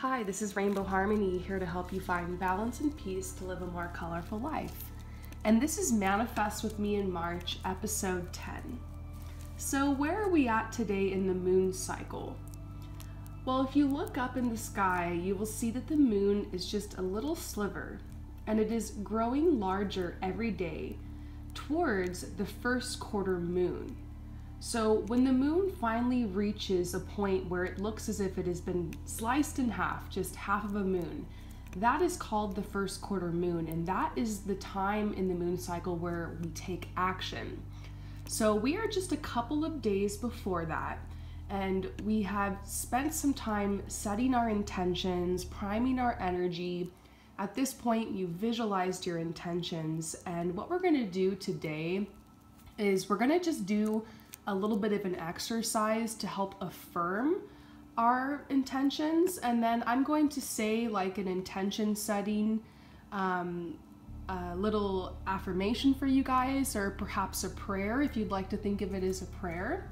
Hi, this is Rainbow Harmony, here to help you find balance and peace to live a more colorful life. And this is Manifest with Me in March, episode 10. So where are we at today in the moon cycle? Well, if you look up in the sky, you will see that the moon is just a little sliver, and it is growing larger every day towards the first quarter moon. So when the moon finally reaches a point where it looks as if it has been sliced in half, just half of a moon, that is called the first quarter moon, and that is the time in the moon cycle where we take action. So we are just a couple of days before that, and we have spent some time setting our intentions, priming our energy. At this point, you visualized your intentions, and what we're gonna do today is we're gonna just do a little bit of an exercise to help affirm our intentions, and then I'm going to say like an intention setting, a little affirmation for you guys, or perhaps a prayer if you'd like to think of it as a prayer.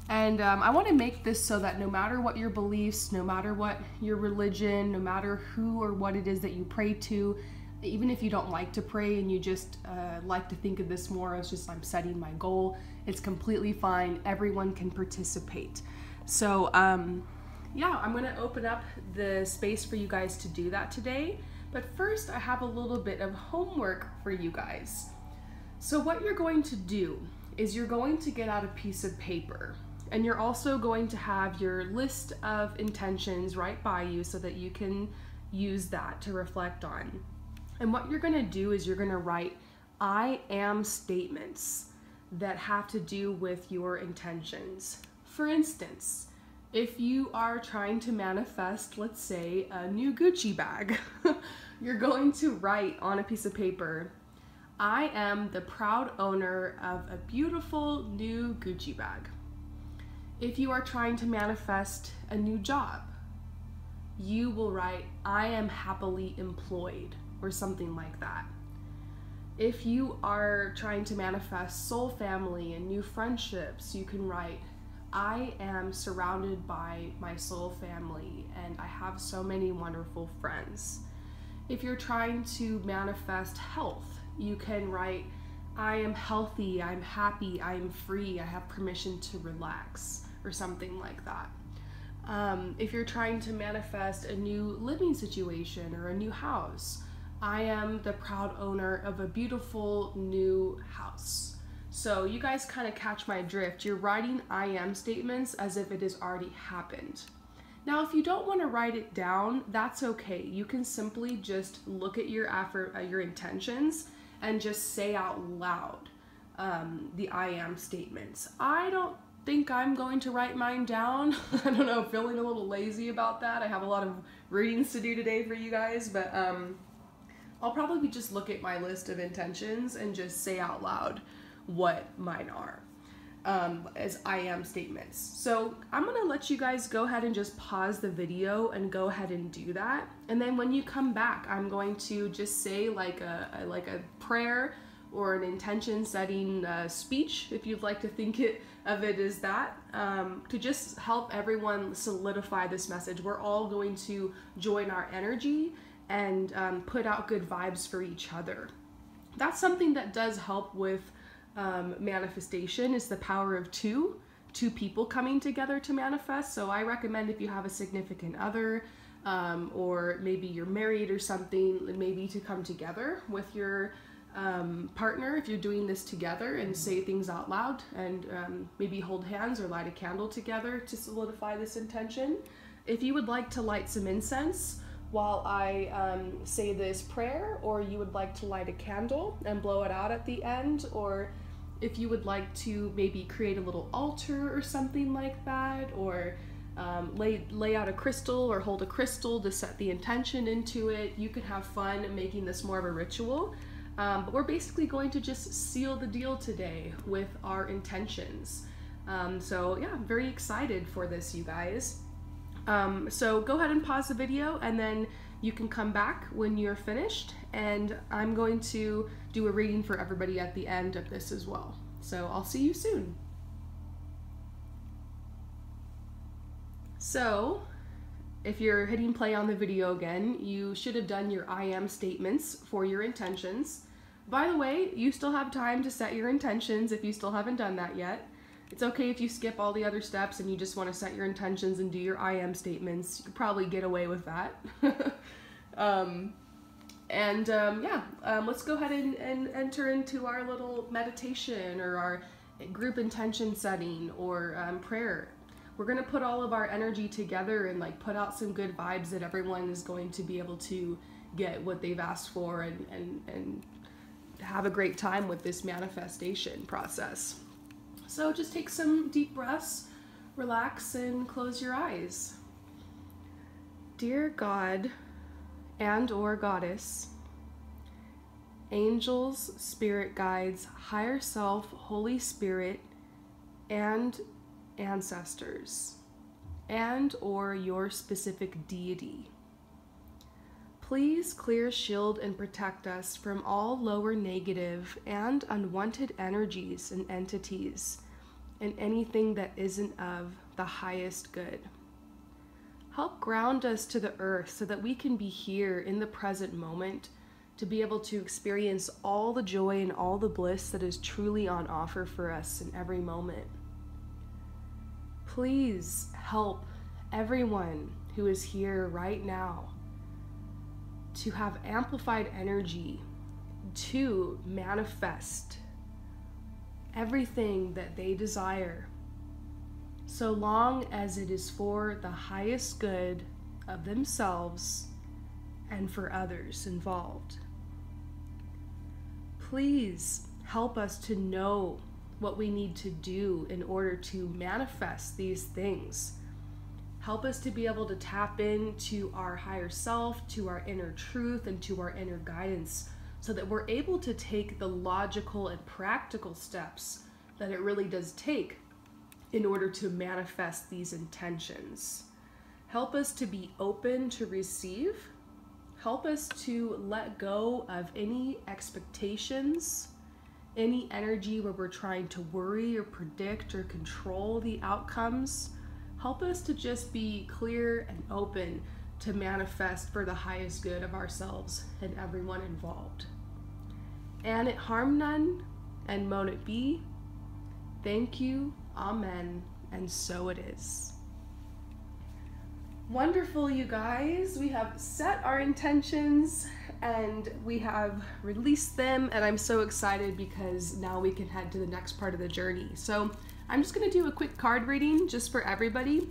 And I want to make this so that no matter what your beliefs, no matter what your religion, no matter who or what it is that you pray to, even if you don't like to pray and you just like to think of this more as just I'm setting my goal, it's completely fine. Everyone can participate. So yeah, I'm gonna open up the space for you guys to do that today. But first, I have a little bit of homework for you guys. So what you're going to do is you're going to get out a piece of paper, and you're also going to have your list of intentions right by you so that you can use that to reflect on. And what you're gonna do is you're gonna write I am statements that have to do with your intentions. For instance, if you are trying to manifest, let's say, a new Gucci bag, you're going to write on a piece of paper, I am the proud owner of a beautiful new Gucci bag. If you are trying to manifest a new job, you will write, I am happily employed, or something like that. If you are trying to manifest soul family and new friendships, you can write, I am surrounded by my soul family and I have so many wonderful friends. If you're trying to manifest health, you can write, I am healthy, I'm happy, I am free, I have permission to relax, or something like that. If you're trying to manifest a new living situation or a new house, I am the proud owner of a beautiful new house. So you guys kind of catch my drift. You're writing I am statements as if it has already happened. Now, if you don't want to write it down, that's okay. You can simply just look at your intentions and just say out loud the I am statements. I don't think I'm going to write mine down. I don't know, feeling a little lazy about that. I have a lot of readings to do today for you guys, but I'll probably just look at my list of intentions and just say out loud what mine are as I am statements. So I'm gonna let you guys go ahead and just pause the video and go ahead and do that. And then when you come back, I'm going to just say like a prayer or an intention setting speech, if you'd like to think of it as that, to just help everyone solidify this message. We're all going to join our energy and put out good vibes for each other. That's something that does help with manifestation, is the power of two people coming together to manifest. So I recommend, if you have a significant other, or maybe you're married or something, maybe to come together with your partner if you're doing this together and say things out loud, and maybe hold hands or light a candle together to solidify this intention. If you would like to light some incense while I say this prayer, or you would like to light a candle and blow it out at the end, or if you would like to maybe create a little altar or something like that, or lay out a crystal or hold a crystal to set the intention into it, you can have fun making this more of a ritual. But we're basically going to just seal the deal today with our intentions. So yeah, I'm very excited for this, you guys. So go ahead and pause the video, and then you can come back when you're finished, and I'm going to do a reading for everybody at the end of this as well. So I'll see you soon. So if you're hitting play on the video again, you should have done your I am statements for your intentions. By the way, you still have time to set your intentions if you still haven't done that yet. It's okay if you skip all the other steps and you just want to set your intentions and do your I am statements. You could probably get away with that. Let's go ahead and enter into our little meditation or our group intention setting or prayer. We're going to put all of our energy together and like put out some good vibes that everyone is going to be able to get what they've asked for and have a great time with this manifestation process. So just take some deep breaths, relax, and close your eyes. Dear God and or Goddess, angels, spirit guides, higher self, Holy Spirit, and ancestors, and or your specific deity, please clear, shield, and protect us from all lower negative and unwanted energies and entities and anything that isn't of the highest good. Help ground us to the earth so that we can be here in the present moment to be able to experience all the joy and all the bliss that is truly on offer for us in every moment. Please help everyone who is here right now to have amplified energy to manifest everything that they desire, so long as it is for the highest good of themselves and for others involved. Please help us to know what we need to do in order to manifest these things. Help us to be able to tap into our higher self, to our inner truth, and to our inner guidance so that we're able to take the logical and practical steps that it really does take in order to manifest these intentions. Help us to be open to receive. Help us to let go of any expectations, any energy where we're trying to worry or predict or control the outcomes. Help us to just be clear and open to manifest for the highest good of ourselves and everyone involved. And it harm none, and mote it be. Thank you, amen, and so it is. Wonderful, you guys. We have set our intentions and we have released them, and I'm so excited because now we can head to the next part of the journey. So I'm just going to do a quick card reading just for everybody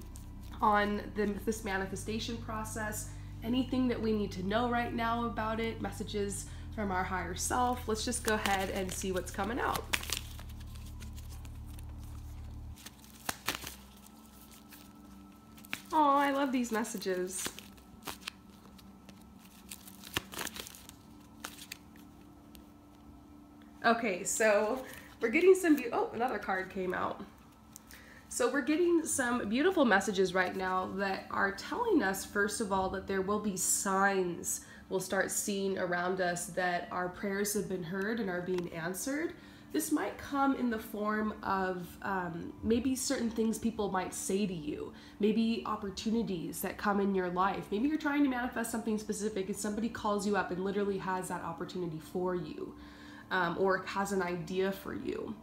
on this manifestation process, anything that we need to know right now about it, messages from our higher self. Let's just go ahead and see what's coming out. Oh, I love these messages. Okay, so we're getting some, oh, another card came out. So we're getting some beautiful messages right now that are telling us, first of all, that there will be signs we'll start seeing around us that our prayers have been heard and are being answered. This might come in the form of maybe certain things people might say to you, maybe opportunities that come in your life. Maybe you're trying to manifest something specific and somebody calls you up and literally has that opportunity for you. Or has an idea for you.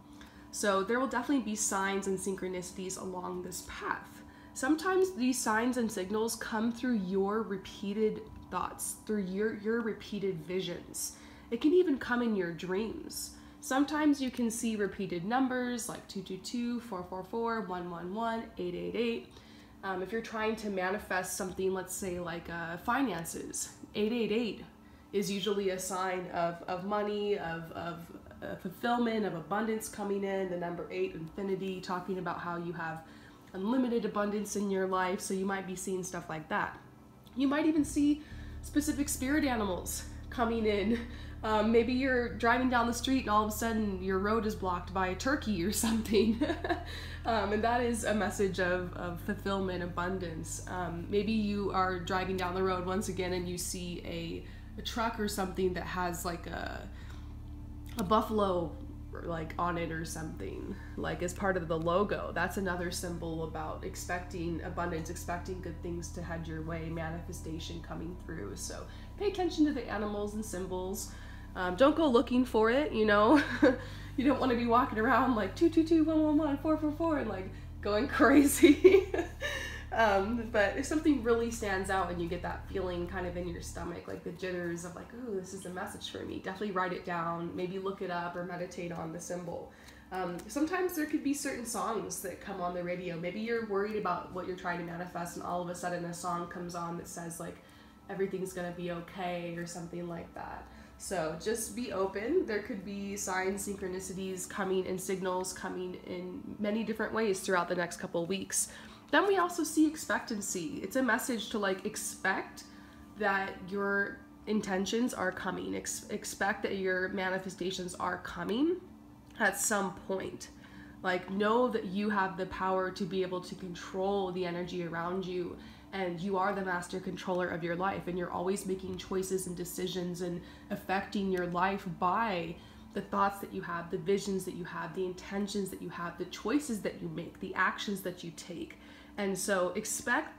So there will definitely be signs and synchronicities along this path. Sometimes these signs and signals come through your repeated thoughts, through your repeated visions. It can even come in your dreams. Sometimes you can see repeated numbers like 222, 444, 111, 888. If you're trying to manifest something, let's say like finances, 888 is usually a sign of money, of fulfillment, of abundance coming in. The number 8, infinity, talking about how you have unlimited abundance in your life. So you might be seeing stuff like that. You might even see specific spirit animals coming in. Maybe you're driving down the street and all of a sudden your road is blocked by a turkey or something. And that is a message of fulfillment, abundance. Maybe you are driving down the road once again and you see a truck or something that has like a buffalo like on it or something, like as part of the logo. That's another symbol about expecting abundance, expecting good things to head your way, manifestation coming through. So pay attention to the animals and symbols. Don't go looking for it, you know. You don't want to be walking around like 222 111 444 and like going crazy. But if something really stands out and you get that feeling kind of in your stomach, like the jitters of like, oh, this is a message for me, definitely write it down, maybe look it up or meditate on the symbol. Sometimes there could be certain songs that come on the radio. Maybe you're worried about what you're trying to manifest and all of a sudden a song comes on that says like, everything's gonna be okay or something like that. So just be open. There could be signs, synchronicities coming and signals coming in many different ways throughout the next couple of weeks. Then we also see expectancy. It's a message to like expect that your intentions are coming. Expect that your manifestations are coming at some point. Like know that you have the power to be able to control the energy around you, and you are the master controller of your life, and you're always making choices and decisions and affecting your life by the thoughts that you have, the visions that you have, the intentions that you have, the choices that you make, the actions that you take. And so expect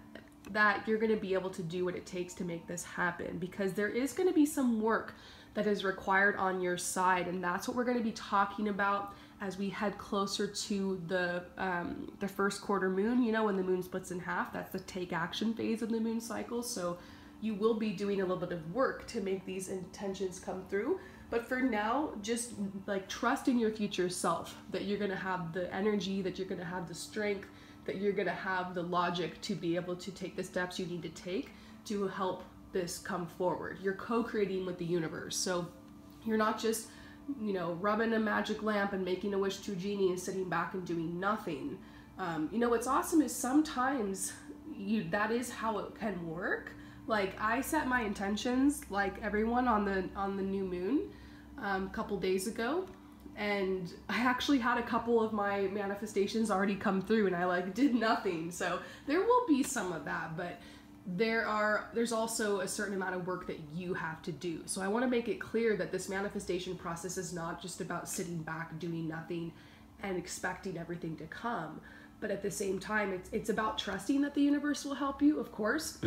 that you're going to be able to do what it takes to make this happen, because there is going to be some work that is required on your side, and that's what we're going to be talking about as we head closer to the first quarter moon. You know, when the moon splits in half, that's the take action phase of the moon cycle. So you will be doing a little bit of work to make these intentions come through. But for now, just like trust in your future self, that you're going to have the energy, that you're going to have the strength, that you're going to have the logic to be able to take the steps you need to take to help this come forward. You're co-creating with the universe. So you're not just, you know, rubbing a magic lamp and making a wish to a genie and sitting back and doing nothing. You know, what's awesome is sometimes that is how it can work. Like I set my intentions like everyone on the new moon a couple days ago, and I actually had a couple of my manifestations already come through, and I like did nothing. So there will be some of that, but there's also a certain amount of work that you have to do. So I want to make it clear that this manifestation process is not just about sitting back doing nothing and expecting everything to come, but at the same time it's about trusting that the universe will help you, of course.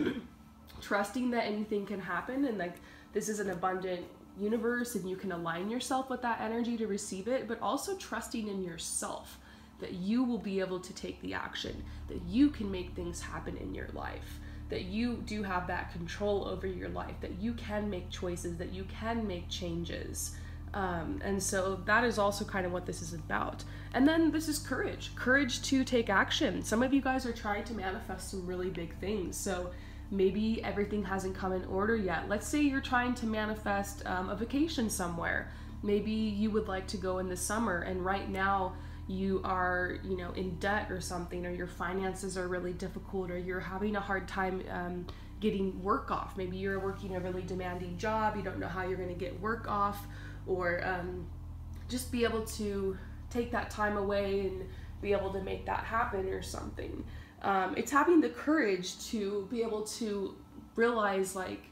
Trusting that anything can happen, and like this is an abundant universe and you can align yourself with that energy to receive it, but also trusting in yourself that you will be able to take the action, that you can make things happen in your life, that you do have that control over your life, that you can make choices, that you can make changes. And so that is also kind of what this is about. And then this is courage to take action. Some of you guys are trying to manifest some really big things. So maybe everything hasn't come in order yet. Let's say you're trying to manifest a vacation somewhere. Maybe you would like to go in the summer, and right now you are, you know, in debt or something, or your finances are really difficult, or you're having a hard time getting work off. Maybe you're working a really demanding job, you don't know how you're going to get work off, or just be able to take that time away and be able to make that happen or something. It's having the courage to be able to realize like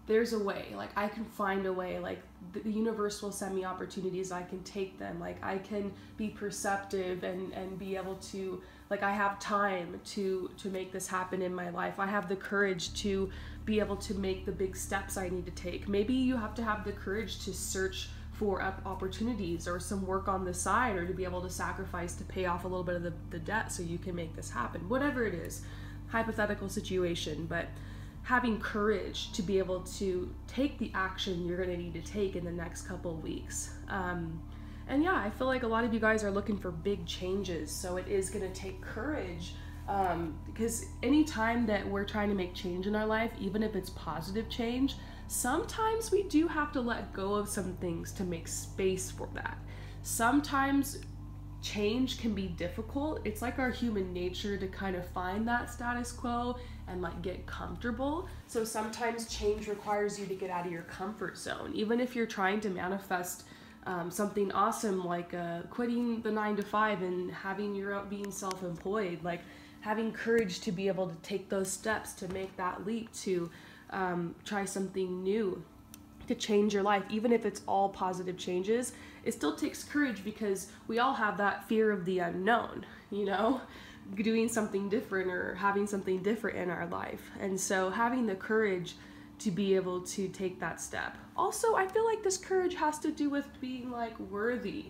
there's a way, like I can find a way, like the universe will send me opportunities, I can take them, like I can be perceptive and be able to, like I have time to make this happen in my life. I have the courage to be able to make the big steps I need to take. Maybe you have to have the courage to search for opportunities or some work on the side, or to be able to sacrifice to pay off a little bit of the debt so you can make this happen. Whatever it is, hypothetical situation, but having courage to be able to take the action you're going to need to take in the next couple of weeks. And yeah, I feel like a lot of you guys are looking for big changes, so it is going to take courage, because anytime that we're trying to make change in our life, even if it's positive change, sometimes we do have to let go of some things to make space for that. Sometimes change can be difficult. It's like our human nature to kind of find that status quo and like get comfortable. So sometimes change requires you to get out of your comfort zone. Even if you're trying to manifest something awesome, like quitting the 9-to-5 and having your being self-employed, like having courage to be able to take those steps to make that leap to try something new, to change your life, even if it's all positive changes. it still takes courage because we all have that fear of the unknown, you know, doing something different or having something different in our life. And so having the courage to be able to take that step. Also, I feel like this courage has to do with being like worthy.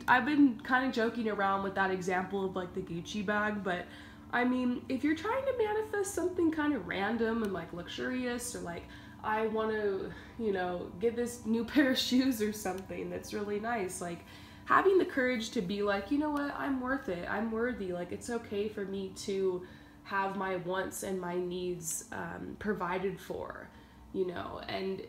I've been kind of joking around with that example of like the Gucci bag, but I mean, if you're trying to manifest something kind of random and like luxurious, or like I want to, you know, get this new pair of shoes or something that's really nice, like having the courage to be like, you know what, I'm worth it, I'm worthy, like it's okay for me to have my wants and my needs provided for, you know. And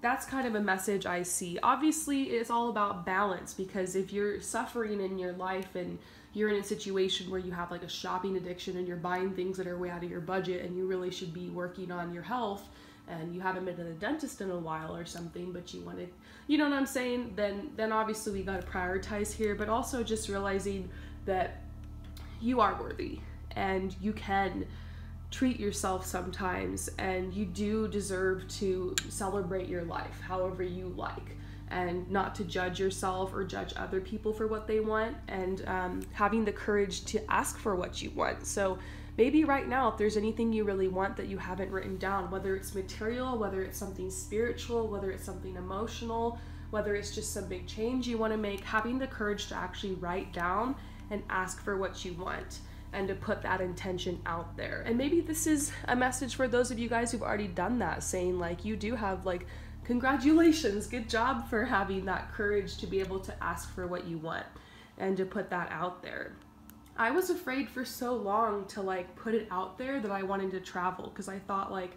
that's kind of a message I see. Obviously, it's all about balance, because if you're suffering in your life and you're in a situation where you have like a shopping addiction and you're buying things that are way out of your budget and you really should be working on your health, and you haven't been to the dentist in a while or something, but you want to, you know what I'm saying, then obviously we got to prioritize here. But also just realizing that you are worthy and you can treat yourself sometimes, and you do deserve to celebrate your life however you like, and not to judge yourself or judge other people for what they want, and having the courage to ask for what you want. So maybe right now, if there's anything you really want that you haven't written down, whether it's material, whether it's something spiritual, whether it's something emotional, whether it's just some big change you want to make, having the courage to actually write down and ask for what you want, and to put that intention out there. And maybe this is a message for those of you guys who've already done that, saying like, you do have like, congratulations, good job for having that courage to be able to ask for what you want and to put that out there. I was afraid for so long to like put it out there that I wanted to travel, because I thought like,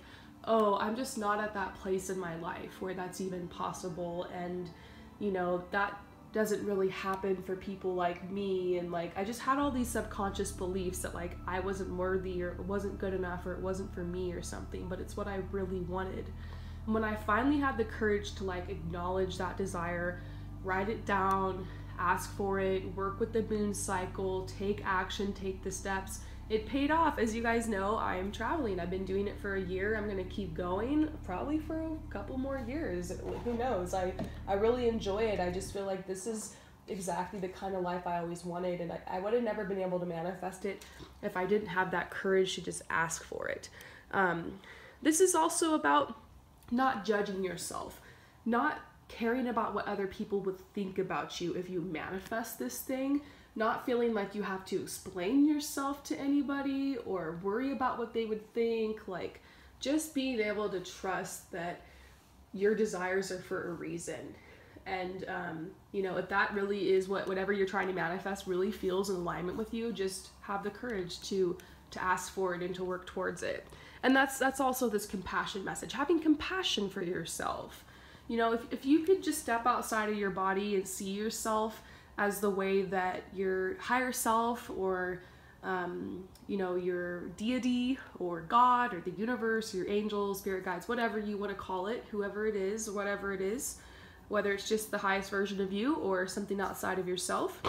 oh, I'm just not at that place in my life where that's even possible, and you know, that doesn't really happen for people like me. And like, I just had all these subconscious beliefs that like I wasn't worthy, or it wasn't good enough, or it wasn't for me or something, but it's what I really wanted. And when I finally had the courage to like acknowledge that desire, write it down, ask for it, work with the moon cycle, take action, take the steps, it paid off. As you guys know, I am traveling. I've been doing it for a year. I'm gonna keep going probably for a couple more years. Who knows? I really enjoy it. I just feel like this is exactly the kind of life I always wanted, and I would have never been able to manifest it if I didn't have that courage to just ask for it. This is also about not judging yourself, not caring about what other people would think about you if you manifest this thing, not feeling like you have to explain yourself to anybody or worry about what they would think, like just being able to trust that your desires are for a reason. And you know, if that really is whatever you're trying to manifest really feels in alignment with you, just have the courage to ask for it and to work towards it. And that's also this compassion message, having compassion for yourself. You know, if you could just step outside of your body and see yourself as the way that your higher self, or you know, your deity or God or the universe, or your angels, spirit guides, whatever you want to call it, whoever it is, whatever it is, whether it's just the highest version of you or something outside of yourself,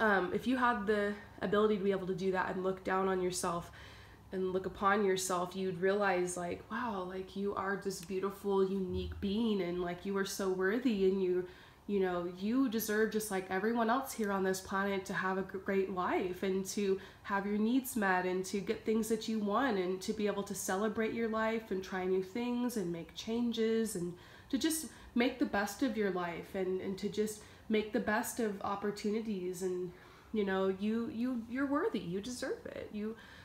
if you had the ability to be able to do that and look down on yourself and look upon yourself, you'd realize like, wow, like you are this beautiful, unique being, and like you are so worthy, and you know, you deserve, just like everyone else here on this planet, to have a great life and to have your needs met and to get things that you want, and to be able to celebrate your life and try new things and make changes, and to just make the best of your life, and to just make the best of opportunities. And you know, you're worthy, you deserve it,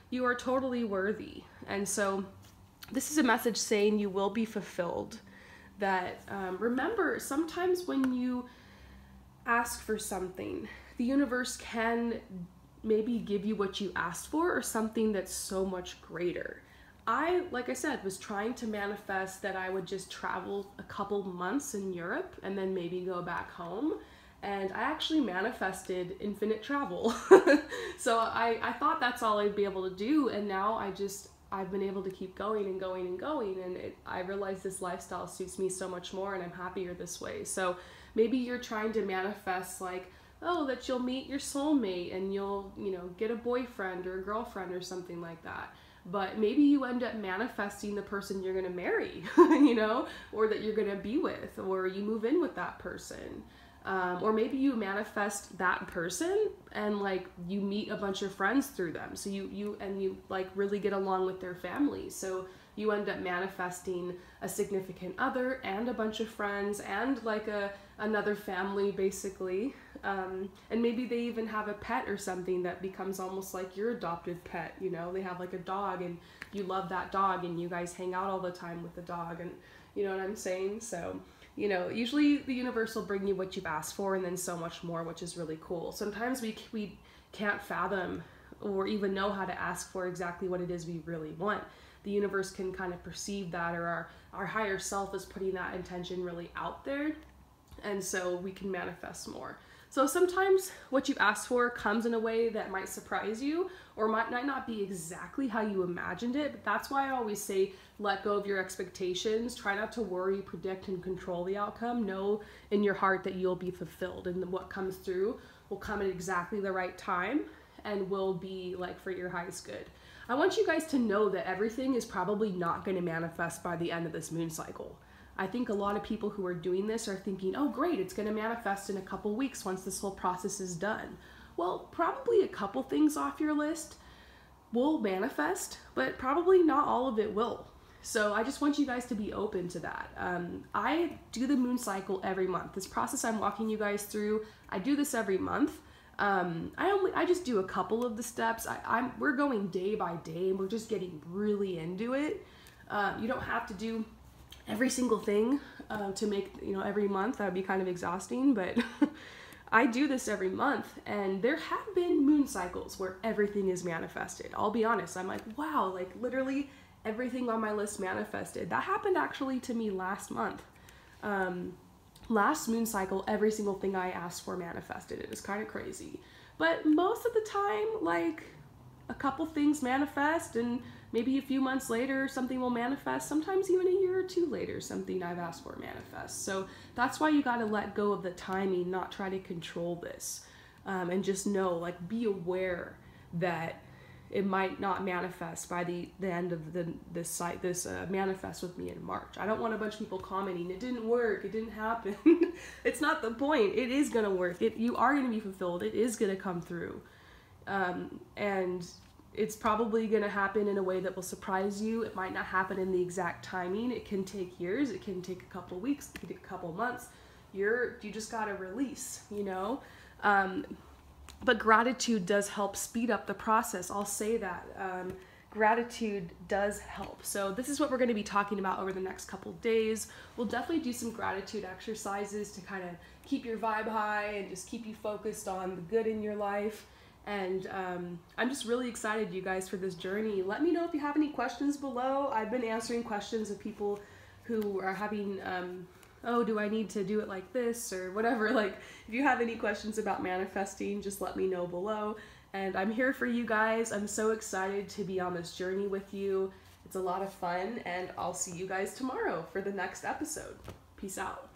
you are totally worthy. And so this is a message saying you will be fulfilled. That remember, sometimes when you ask for something, the universe can maybe give you what you asked for, or something that's so much greater. Like I said, was trying to manifest that I would just travel a couple months in Europe and then maybe go back home. And I actually manifested infinite travel. So I thought that's all I'd be able to do. And now I've been able to keep going and going and going. And I realize this lifestyle suits me so much more, and I'm happier this way. So maybe you're trying to manifest like, oh, that you'll meet your soulmate and you'll, you know, get a boyfriend or a girlfriend or something like that. But maybe you end up manifesting the person you're going to marry, you know, or that you're going to be with, or you move in with that person. Or maybe you manifest that person and like you meet a bunch of friends through them. So you like really get along with their family. So you end up manifesting a significant other and a bunch of friends and like another family basically. And maybe they even have a pet or something that becomes almost like your adopted pet, you know, they have like a dog and you love that dog and you guys hang out all the time with the dog, and you know what I'm saying? So, you know, usually the universe will bring you what you've asked for and then so much more, which is really cool. Sometimes we can't fathom or even know how to ask for exactly what it is we really want. The universe can kind of perceive that, or our higher self is putting that intention really out there, and so we can manifest more. So sometimes what you've asked for comes in a way that might surprise you or might not be exactly how you imagined it, but that's why I always say let go of your expectations. Try not to worry, predict, and control the outcome. Know in your heart that you'll be fulfilled, and what comes through will come at exactly the right time and will be like for your highest good. I want you guys to know that everything is probably not going to manifest by the end of this moon cycle. I think a lot of people who are doing this are thinking, oh great, it's going to manifest in a couple weeks once this whole process is done. Well, probably a couple things off your list will manifest, but probably not all of it will. So I just want you guys to be open to that. I do the moon cycle every month. This process I'm walking you guys through, I do this every month. I just do a couple of the steps. We're going day by day and we're just getting really into it. You don't have to do every single thing to make, you know, every month. That would be kind of exhausting, but I do this every month, and there have been moon cycles where everything is manifested. I'll be honest, I'm like, wow, like literally everything on my list manifested. That happened actually to me last month. Last moon cycle, every single thing I asked for manifested. It was kind of crazy. But most of the time, like a couple things manifest, and maybe a few months later something will manifest. Sometimes even a year or two later something I've asked for manifests. So that's why you got to let go of the timing, not try to control this, and just know, like, be aware that it might not manifest by the end of this manifest with me in March. I don't want a bunch of people commenting, it didn't work, it didn't happen. It's not the point. It is going to work. You are going to be fulfilled. It is going to come through. And it's probably going to happen in a way that will surprise you. It might not happen in the exact timing. It can take years. It can take a couple weeks. It can take a couple months. You just got to release, you know? But gratitude does help speed up the process. I'll say that. Gratitude does help. So this is what we're going to be talking about over the next couple days. We'll definitely do some gratitude exercises to kind of keep your vibe high and just keep you focused on the good in your life. And I'm just really excited, you guys, for this journey. Let me know if you have any questions below. I've been answering questions of people who are having, oh, do I need to do it like this or whatever? Like, if you have any questions about manifesting, just let me know below. And I'm here for you guys. I'm so excited to be on this journey with you. It's a lot of fun, and I'll see you guys tomorrow for the next episode. Peace out.